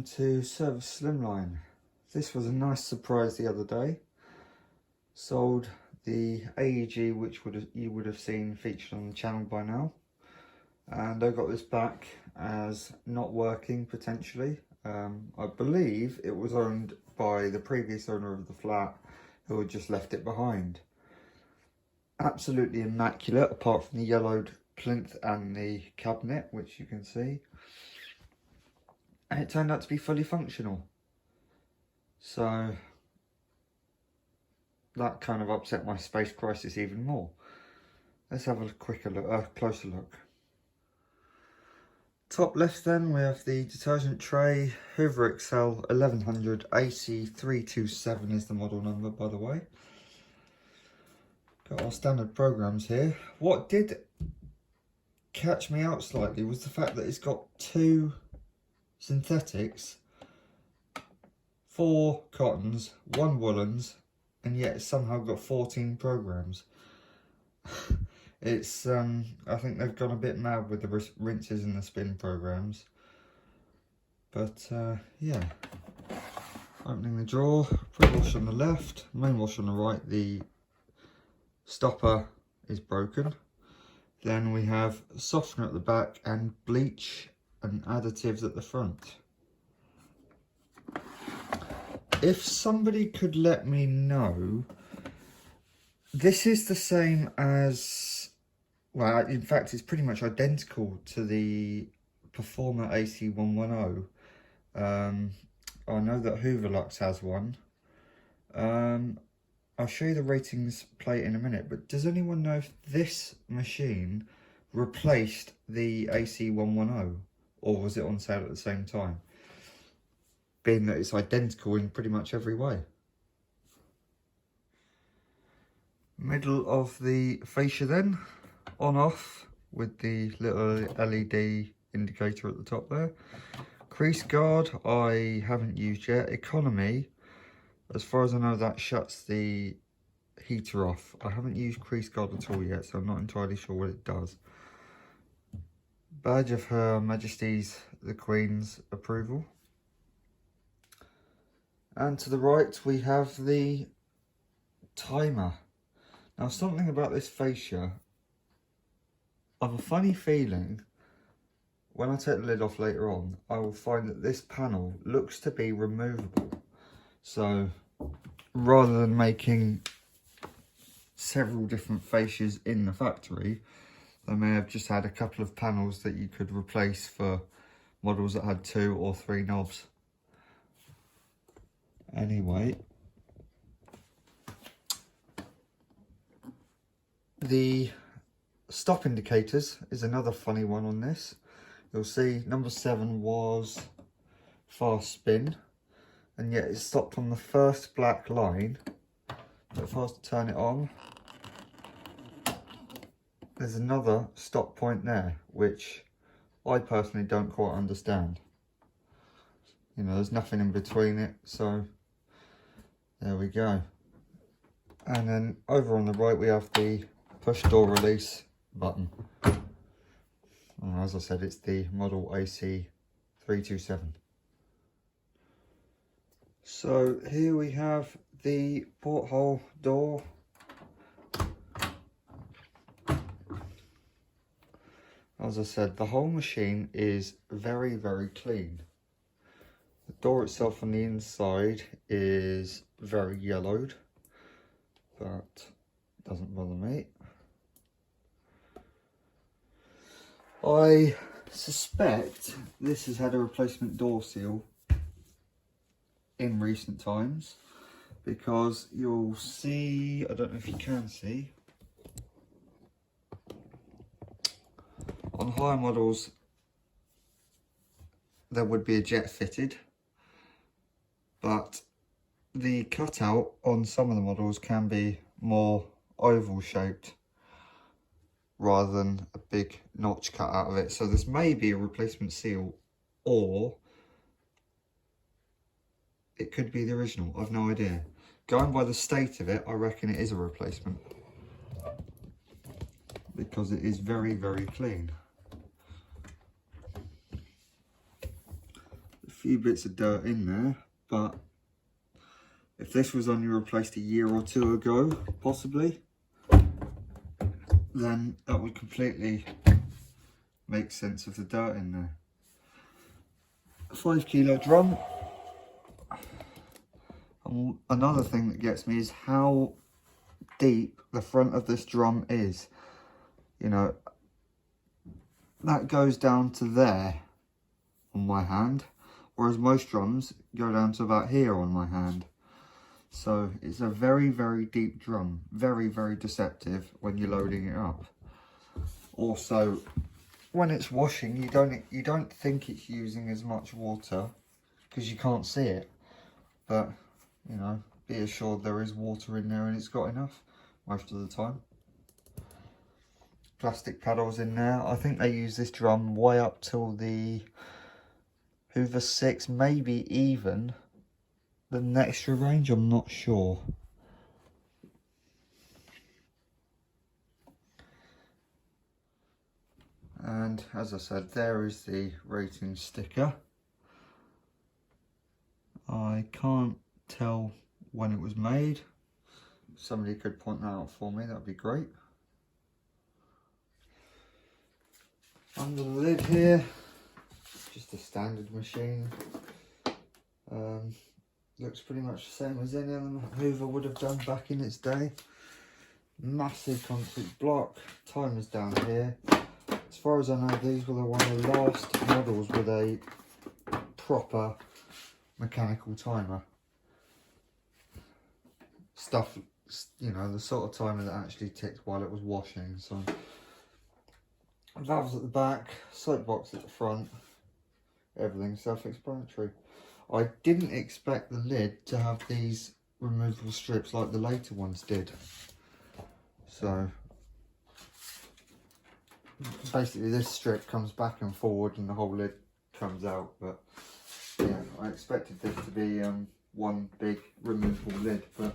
welcome to Service Slimline. This was a nice surprise the other day. Sold the AEG, which you would have seen featured on the channel by now, and I got this back as not working potentially. I believe it was owned by the previous owner of the flat, who had just left it behind. Absolutely immaculate, apart from the yellowed plinth and the cabinet, which you can see. And it turned out to be fully functional. So that kind of upset my space crisis even more. Let's have a closer look. Top left then, we have the detergent tray, Hoover XL 1100 AC327 is the model number, by the way. Got our standard programs here. What did catch me out slightly was the fact that it's got 2 synthetics, 4 cottons, 1 woolens, and yet it's somehow got 14 programs. It's I think they've gone a bit mad with the rinses and the spin programs. But yeah, opening the drawer, pre-wash on the left, main wash on the right. The stopper is broken. Then we have softener at the back and bleach and additives at the front. If somebody could let me know, this is the same as, well, in fact it's pretty much identical to the Performer AC110. I know that Hoover Lux has one. I'll show you the ratings plate in a minute, but does anyone know if this machine replaced the AC110, or was it on sale at the same time? Being that it's identical in pretty much every way. Middle of the fascia then, on off with the little LED indicator at the top there. Crease guard I haven't used yet. Economy, as far as I know, that shuts the heater off. I haven't used crease guard at all yet, so I'm not entirely sure what it does. Badge of Her Majesty's the Queen's approval. And to the right we have the timer. Now, something about this fascia, I have a funny feeling when I take the lid off later on, I will find that this panel looks to be removable. So rather than making several different fascias in the factory, they may have just had a couple of panels that you could replace for models that had 2 or 3 knobs. Anyway, the stop indicators is another funny one on this. You'll see number 7 was fast spin, and yet it stopped on the first black line. But if I was to turn it on, there's another stop point there, which I personally don't quite understand. You know, there's nothing in between it, so there we go. And then over on the right we have the push door release button. And as I said, it's the model AC327. So here we have the porthole door. As I said, the whole machine is very, very clean. The door itself on the inside is very yellowed, but doesn't bother me. I suspect this has had a replacement door seal in recent times, because you'll see, I don't know if you can see, on higher models there would be a jet fitted, but the cutout on some of the models can be more oval shaped rather than a big notch cut out of it. So this may be a replacement seal, or it could be the original. I've no idea. Going by the state of it, I reckon it is a replacement, because it is very, very clean. few bits of dirt in there, but if this was only replaced a year or two ago, possibly, then that would completely make sense of the dirt in there. A 5 kilo drum. And another thing that gets me is how deep the front of this drum is. You know, that goes down to there on my hand, whereas most drums go down to about here on my hand. So it's a very, very deep drum, very, very deceptive when you're loading it up. Also, when it's washing, you don't think it's using as much water because you can't see it, but you know, be assured there is water in there and it's got enough most of the time. Plastic paddles in there. I think they use this drum way up till the Hoover 6, maybe even the extra range, I'm not sure. And as I said, there is the rating sticker. I can't tell when it was made. If somebody could point that out for me, that'd be great. Under the lid here, just a standard machine. Looks pretty much the same as any other Hoover would have done back in its day. Massive concrete block, timers down here. As far as I know, these were one of the last models with a proper mechanical timer. Stuff, you know, the sort of timer that actually ticked while it was washing. So, valves at the back, soap box at the front, everything self-explanatory. I didn't expect the lid to have these removable strips like the later ones did. So basically this strip comes back and forward and the whole lid comes out, but yeah, I expected this to be one big removable lid, but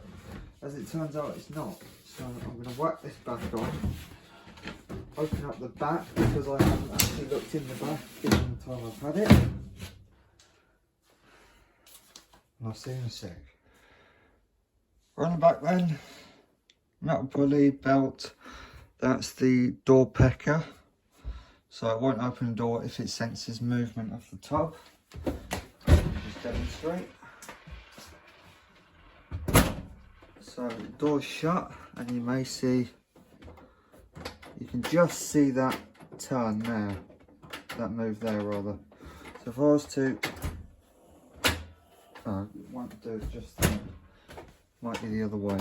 as it turns out it's not. So I'm going to whack this back on, open up the back because I haven't actually looked in the back given the time I've had it. And I'll see you in a sec. Run the back then, metal pulley, belt, that's the door pecker. So it won't open the door if it senses movement of the tub. Just demonstrate. So the door's shut and you may see, you can just see that turn there, that move there rather. So if I was to, no, it won't do it just then. Might be the other way.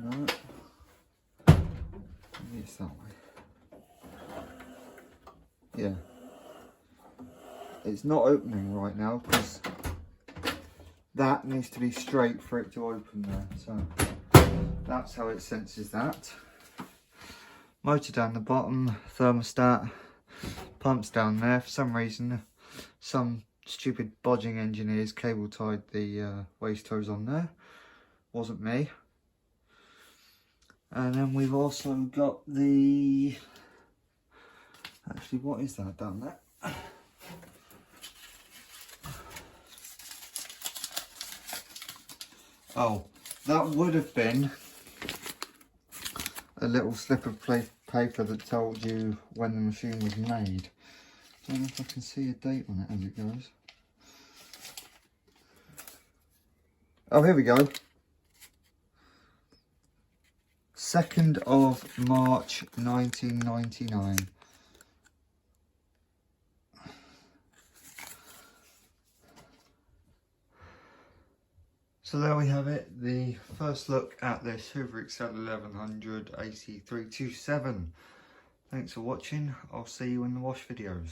No. Maybe it's that way. Yeah. It's not opening right now because that needs to be straight for it to open there. So that's how it senses that. Motor down the bottom, thermostat, pumps down there. For some reason, some stupid bodging engineers cable tied the waste hose on there. Wasn't me. And then we've also got the, actually what is that down there? Oh, that would have been a little slip of paper that told you when the machine was made. I don't know if I can see a date on it as it goes. Oh, here we go. 2nd of March 1999. So there we have it, the first look at this Hoover XL 1100 AC327. Thanks for watching, I'll see you in the wash videos.